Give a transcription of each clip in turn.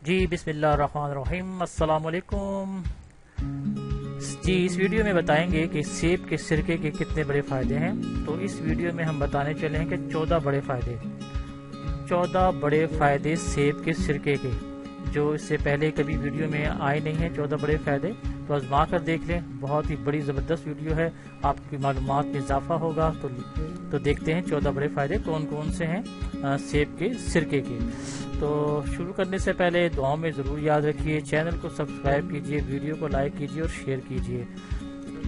جی بسم اللہ الرحمن الرحیم، السلام علیکم جی۔ اس ویڈیو میں بتائیں گے کہ سیب کے سرکے کے کتنے بڑے فائدے ہیں۔ تو اس ویڈیو میں ہم بتانے چلے ہیں کہ 14 بڑے فائدے سیب کے سرکے کے، جو اس سے پہلے کبھی ویڈیو میں آئے نہیں ہیں۔ 14 بڑے فائدے تو آزما کر دیکھ لیں، بہت ہی بڑی زبردست ویڈیو ہے، آپ کی معلومات میں اضافہ ہوگا۔ تو دیکھتے ہیں 14 بڑے فائدے کون کون سے ہیں سیب کے سرکے کے۔ تو شروع کرنے سے پہلے دعاؤں میں ضرور یاد رکھیے، چینل کو سبسکرائب کیجئے، ویڈیو کو لائک کیجئے اور شیئر کیجئے۔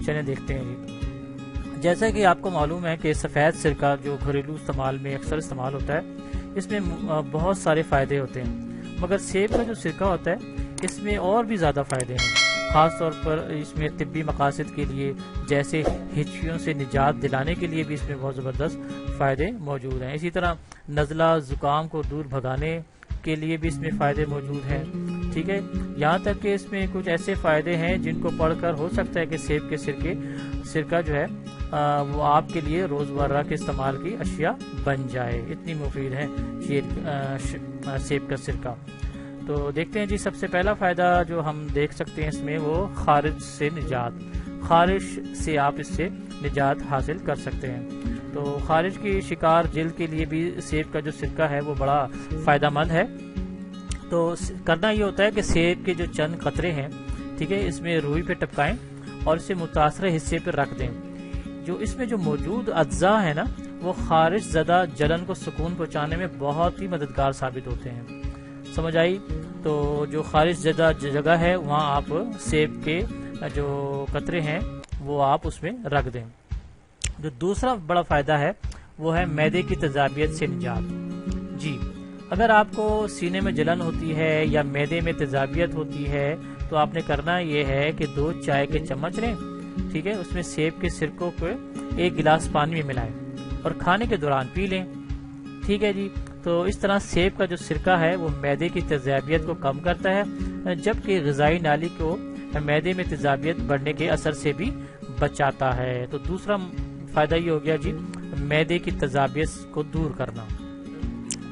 چلیں دیکھتے ہیں جی۔ جیسا کہ آپ کو معلوم ہے کہ سفید سرکہ جو گھریلو استعمال میں اکثر استعمال ہوتا ہے، اس میں بہت سارے فائدے ہوتے ہیں، مگر سیب کا جو سرکہ ہوتا ہے اس میں اور بھی زیادہ فائدے ہیں۔ خاص طور پر اس میں طبی مقاصد کے لیے، جیسے ہچکیوں سے نجات دلانے کے لیے بھی اس میں بہت زبردست فائدے موجود ہیں۔ اسی طرح نزلہ زکام کو دور بھگانے کے لیے بھی اس میں فائدے موجود ہیں، ٹھیک ہے۔ یہاں تک کہ اس میں کچھ ایسے فائدے ہیں جن کو پڑھ کر ہو سکتا ہے کہ سیب کے سرکہ جو ہے وہ آپ کے لیے روزمرہ کے استعمال کی اشیاء بن جائے، اتنی مفید ہے سیب کا سرکہ۔ تو دیکھتے ہیں جی، سب سے پہلا فائدہ جو ہم دیکھ سکتے ہیں اس میں، وہ خارش سے نجات۔ خارش سے آپ اس سے نجات حاصل کر سکتے ہیں۔ تو خارش کی شکار جلد کے لیے بھی سیب کا جو سرکہ ہے وہ بڑا فائدہ مند ہے۔ تو کرنا یہ ہوتا ہے کہ سیب کے جو چند قطرے ہیں، ٹھیک ہے، اس میں روئی پہ ٹپکائیں اور اسے متاثرہ حصے پہ رکھ دیں۔ جو اس میں جو موجود اجزاء ہے نا، وہ خارش زدہ جلن کو سکون پہنچانے میں بہت ہی مددگار ثابت ہوتے ہیں۔ سمجھ آئی؟ تو جو خارش زدہ جگہ ہے وہاں آپ سیب کے جو قطرے ہیں وہ آپ اس میں رکھ دیں۔ جو دوسرا بڑا فائدہ ہے وہ ہے معدے کی تیزابیت سے نجات۔ جی، اگر آپ کو سینے میں جلن ہوتی ہے یا معدے میں تیزابیت ہوتی ہے تو آپ نے کرنا یہ ہے کہ 2 چائے کے چمچ لیں، ٹھیک ہے، اس میں سیب کے سرکوں کو 1 گلاس پانی میں ملائیں اور کھانے کے دوران پی لیں، ٹھیک ہے جی۔ تو اس طرح سیب کا جو سرکہ ہے وہ معدے کی تیزابیت کو کم کرتا ہے، جبکہ غذائی نالی کو معدے میں تیزابیت بڑھنے کے اثر سے بھی بچاتا ہے۔ تو دوسرا فائدہ یہ ہو گیا جی، معدے کی تیزابیت کو دور کرنا۔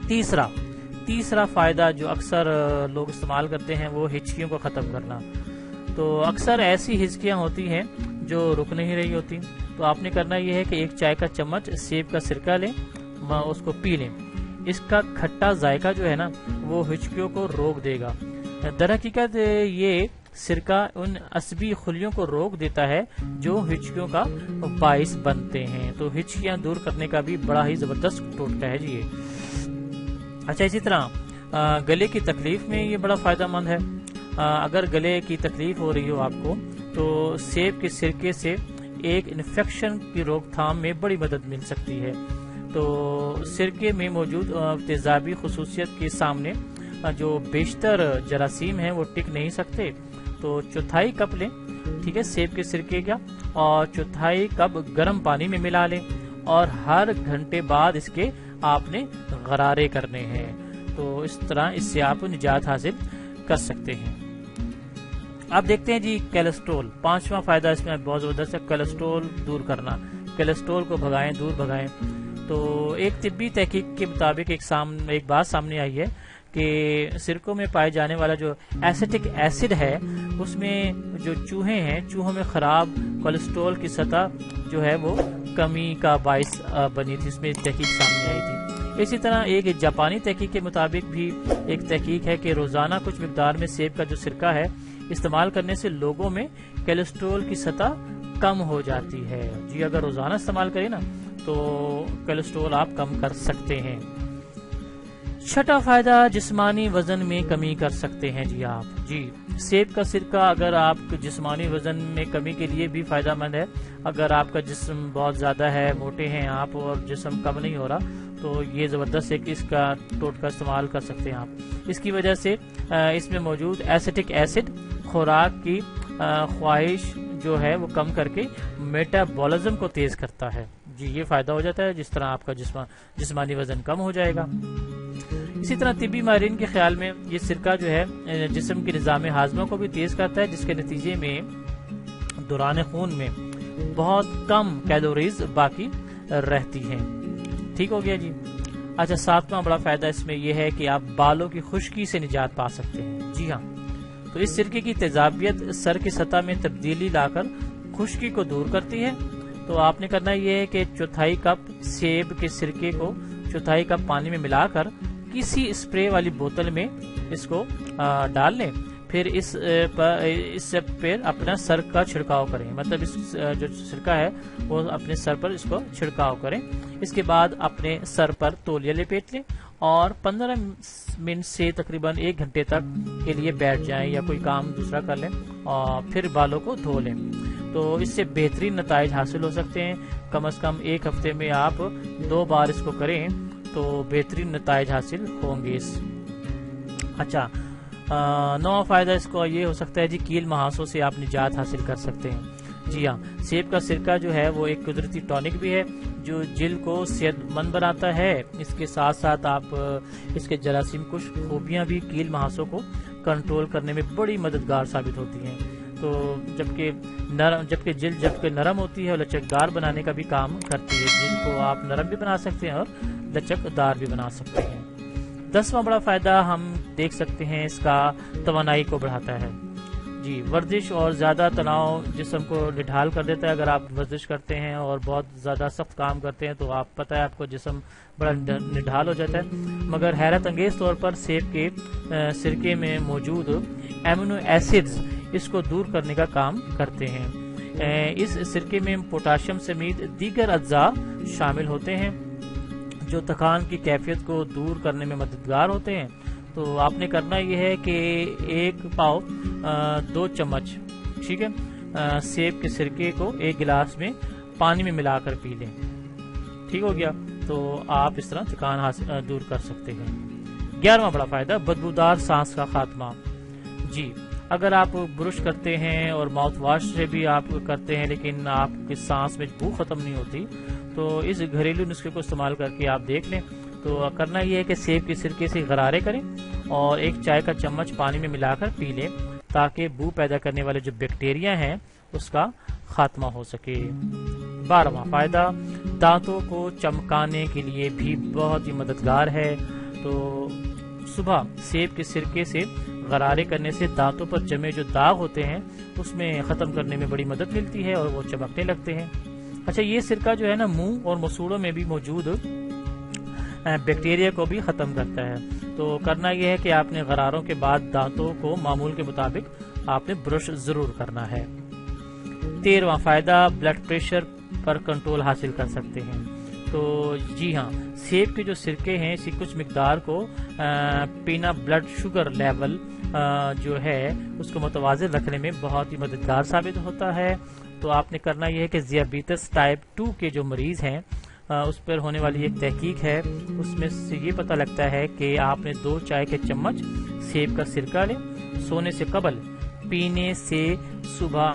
تیسرا فائدہ جو اکثر لوگ استعمال کرتے ہیں وہ ہچکیوں کو ختم کرنا۔ تو اکثر ایسی ہچکیاں ہوتی ہیں جو رک نہیں رہی ہوتی، تو آپ نے کرنا یہ ہے کہ 1 چائے کا چمچ سیب کا سرکہ لیں، اس کو پی لیں۔ اس کا کھٹا ذائقہ جو ہے نا وہ ہچکیوں کو روک دے گا۔ در حقیقت یہ سرکہ ان عصبی خلیوں کو روک دیتا ہے جو ہچکیوں کا باعث بنتے ہیں۔ تو ہچکیاں دور کرنے کا بھی بڑا ہی زبردست ٹوٹکا ہے جی یہ۔ اچھا، اسی طرح گلے کی تکلیف میں یہ بڑا فائدہ مند ہے۔ اگر گلے کی تکلیف ہو رہی ہو آپ کو تو سیب کے سرکے سے ایک انفیکشن کی روک تھام میں بڑی مدد مل سکتی ہے۔ تو سرکے میں موجود تیزابی خصوصیت کے سامنے جو بیشتر جراثیم ہیں وہ ٹک نہیں سکتے۔ تو 1/4 کپ لیں، ٹھیک ہے، سیب کے سرکے کا، اور 1/4 کپ گرم پانی میں ملا لیں اور ہر گھنٹے بعد اس کے آپ نے غرارے کرنے ہیں۔ تو اس طرح اس سے آپ نجات حاصل کر سکتے ہیں۔ اب دیکھتے ہیں جی کیلسٹرول، 5واں فائدہ اس میں بہت زبردست ہے، کیلسٹرول دور کرنا۔ کیلسٹرول کو دور بھگائیں۔ تو ایک طبی تحقیق کے مطابق ایک بات سامنے آئی ہے کہ سرکوں میں پائے جانے والا جو ایسیٹک ایسڈ ہے، اس میں جو چوہے ہیں، چوہوں میں خراب کولیسٹرول کی سطح جو ہے وہ کمی کا باعث بنی تھی، اس میں تحقیق سامنے آئی تھی۔ اسی طرح ایک جاپانی تحقیق کے مطابق بھی ایک تحقیق ہے کہ روزانہ کچھ مقدار میں سیب کا جو سرکہ ہے استعمال کرنے سے لوگوں میں کولیسٹرول کی سطح کم ہو جاتی ہے۔ جی، اگر روزانہ استعمال کریں نا تو کولیسٹرول آپ کم کر سکتے ہیں۔ 6واں فائدہ، جسمانی وزن میں کمی کر سکتے ہیں جی آپ۔ جی، سیب کا سرکہ اگر آپ جسمانی وزن میں کمی کے لیے بھی فائدہ مند ہے۔ اگر آپ کا جسم بہت زیادہ ہے، موٹے ہیں آپ اور جسم کم نہیں ہو رہا، تو یہ زبردست ہے کہ اس کا ٹوٹکا استعمال کر سکتے ہیں آپ۔ اس کی وجہ سے اس میں موجود ایسیٹک ایسڈ خوراک کی خواہش جو ہے وہ کم کر کے میٹابولزم کو تیز کرتا ہے۔ جی، یہ فائدہ ہو جاتا ہے، جس طرح آپ کا جسمانی وزن کم ہو جائے گا۔ اسی طرح طبی ماہرین کے خیال میں یہ سرکہ جو ہے جسم کے نظام ہاضمہ کو بھی تیز کرتا ہے، جس کے نتیجے میں دوران خون میں بہت کم کیلوریز باقی رہتی ہیں۔ ٹھیک ہو گیا جی۔ اچھا، 7واں بڑا فائدہ اس میں یہ ہے کہ آپ بالوں کی خشکی سے نجات پا سکتے ہیں. جی ہاں، تو اس سرکے کی تیزابیت سر کی سطح میں تبدیلی لا کر خشکی کو دور کرتی ہے. تو آپ نے کرنا یہ ہے کہ 1/4 کپ سیب کے سرکے کو 1/4 کپ پانی میں ملا کر کسی اسپرے والی بوتل میں اس کو ڈال لیں. پھر اس سے پھر اپنا سر کا چھڑکاؤ کریں، مطلب اس جو سرکہ ہے وہ اپنے سر پر اس کو چھڑکاؤ کریں. اس کے بعد اپنے سر پر تولیہ لپیٹ لیں اور 15 منٹ سے تقریباً 1 گھنٹے تک کے لیے بیٹھ جائیں یا کوئی کام دوسرا کر لیں اور پھر بالوں کو دھو لیں. تو اس سے بہترین نتائج حاصل ہو سکتے ہیں. کم از کم 1 ہفتے میں آپ 2 بار اس کو کریں تو بہترین نتائج حاصل ہوں گے. اچھا، 9واں فائدہ اس کو یہ ہو سکتا ہے جی، کیل مہاسوں سے آپ نجات حاصل کر سکتے ہیں. جی ہاں، سیب کا سرکہ جو ہے وہ ایک قدرتی ٹونک بھی ہے جو جلد کو صحت مند بناتا ہے. اس کے ساتھ ساتھ آپ اس کے جراثیم کش خوبیاں بھی کیل مہاسوں کو کنٹرول کرنے میں بڑی مددگار ثابت ہوتی ہیں. تو جبکہ جلد نرم ہوتی ہے اور لچکدار بنانے کا بھی کام کرتی ہے. جلد کو آپ نرم بھی بنا سکتے ہیں اور لچکدار بھی بنا سکتے ہیں. 10واں بڑا فائدہ ہم دیکھ سکتے ہیں اس کا توانائی کو بڑھاتا ہے. جی، ورزش اور زیادہ تناؤ جسم کو نڈھال کر دیتا ہے. اگر آپ ورزش کرتے ہیں اور بہت زیادہ سخت کام کرتے ہیں تو آپ پتہ ہے آپ کو جسم بڑا نڈھال ہو جاتا ہے. مگر حیرت انگیز طور پر سیب کے سرکے میں موجود ایمینو ایسڈز اس کو دور کرنے کا کام کرتے ہیں. اس سرکے میں پوٹاشیم سمیت دیگر اجزاء شامل ہوتے ہیں جو تھکان کی کیفیت کو دور کرنے میں مددگار ہوتے ہیں. تو آپ نے کرنا یہ ہے کہ 1 پاؤ 2 چمچ ٹھیک ہے سیب کے سرکے کو 1 گلاس میں پانی میں ملا کر پی لیں. ٹھیک ہو گیا. تو آپ اس طرح تھکان دور کر سکتے ہیں. 11واں بڑا فائدہ، بدبودار سانس کا خاتمہ. جی، اگر آپ برش کرتے ہیں اور ماؤتھ واش سے بھی آپ کرتے ہیں لیکن آپ کی سانس میں بو ختم نہیں ہوتی تو اس گھریلو نسخے کو استعمال کر کے آپ دیکھ لیں. تو کرنا یہ ہے کہ سیب کے سرکے سے غرارے کریں اور 1 چائے کا چمچ پانی میں ملا کر پی لیں تاکہ بو پیدا کرنے والے جو بیکٹیریا ہیں اس کا خاتمہ ہو سکے. 12واں فائدہ، دانتوں کو چمکانے کے لیے بھی بہت ہی مددگار ہے. تو صبح سیب کے سرکے سے غرارے کرنے سے دانتوں پر جمے جو داغ ہوتے ہیں اس میں ختم کرنے میں بڑی مدد ملتی ہے اور وہ چمکنے لگتے ہیں. اچھا، یہ سرکہ جو ہے نا منہ اور مسوڑوں میں بھی موجود بیکٹیریا کو بھی ختم کرتا ہے. تو کرنا یہ ہے کہ آپ نے غراروں کے بعد دانتوں کو معمول کے مطابق آپ نے برش ضرور کرنا ہے. 13واں فائدہ، بلڈ پریشر پر کنٹرول حاصل کر سکتے ہیں. تو جی ہاں، سیب کے جو سرکے ہیں اسی کچھ مقدار کو پینا بلڈ شوگر لیول جو ہے اس کو متوازن رکھنے میں بہت ہی مددگار ثابت ہوتا ہے. تو آپ نے کرنا یہ ہے کہ ذیابیطس ٹائپ 2 کے جو مریض ہیں اس پر ہونے والی ایک تحقیق ہے اس میں سے یہ پتہ لگتا ہے کہ آپ نے 2 چائے کے چمچ سیب کا سرکہ لیں سونے سے قبل پینے سے صبح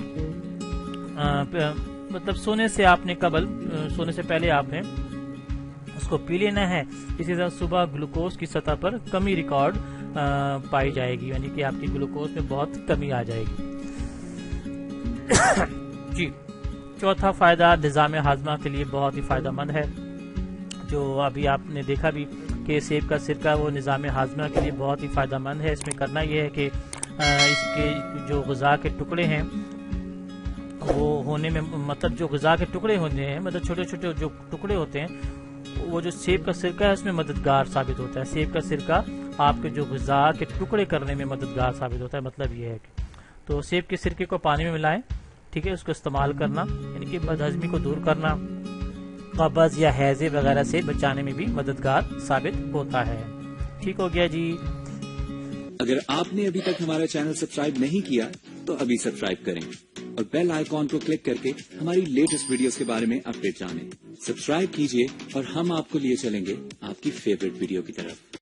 مطلب سونے سے پہلے آپ نے اس کو پی لینا ہے. اسی طرح صبح گلوکوز کی سطح پر کمی ریکارڈ پائی جائے گی، یعنی کہ آپ کی گلوکوز میں بہت کمی آ جائے گی. جی، 4تھا فائدہ، نظام ہاضمہ کے لیے بہت ہی فائدہ مند ہے. جو ابھی آپ نے دیکھا بھی کہ سیب کا سرکہ وہ نظام ہاضمہ کے لیے بہت ہی فائدہ مند ہے. اس میں کرنا یہ ہے کہ اس کے جو غذا کے ٹکڑے ہیں وہ ہونے میں مطلب جو غذا کے ٹکڑے ہوتے ہیں مطلب چھوٹے چھوٹے جو ٹکڑے ہوتے ہیں وہ جو سیب کا سرکہ ہے اس میں مددگار ثابت ہوتا ہے. سیب کا سرکہ آپ کے جو غذا کے ٹکڑے کرنے میں مددگار ثابت ہوتا ہے. مطلب یہ ہے کہ تو سیب کے سرکے کو پانی میں ملائیں، ٹھیک ہے، اس کو استعمال کرنا یعنی کہ بد ہضمی کو دور کرنا، قبض یا ہیضے وغیرہ سے بچانے میں بھی مددگار ثابت ہوتا ہے. ٹھیک ہو گیا جی. اگر آپ نے ابھی تک ہمارا چینل سبسکرائب نہیں کیا تو ابھی سبسکرائب کریں اور بیل آئیکن کو کلک کر کے ہماری لیٹسٹ ویڈیوز کے بارے میں اپڈیٹ جانیں. سبسکرائب کیجئے اور ہم آپ کو لیے چلیں گے آپ کی فیوریٹ ویڈیو کی طرف.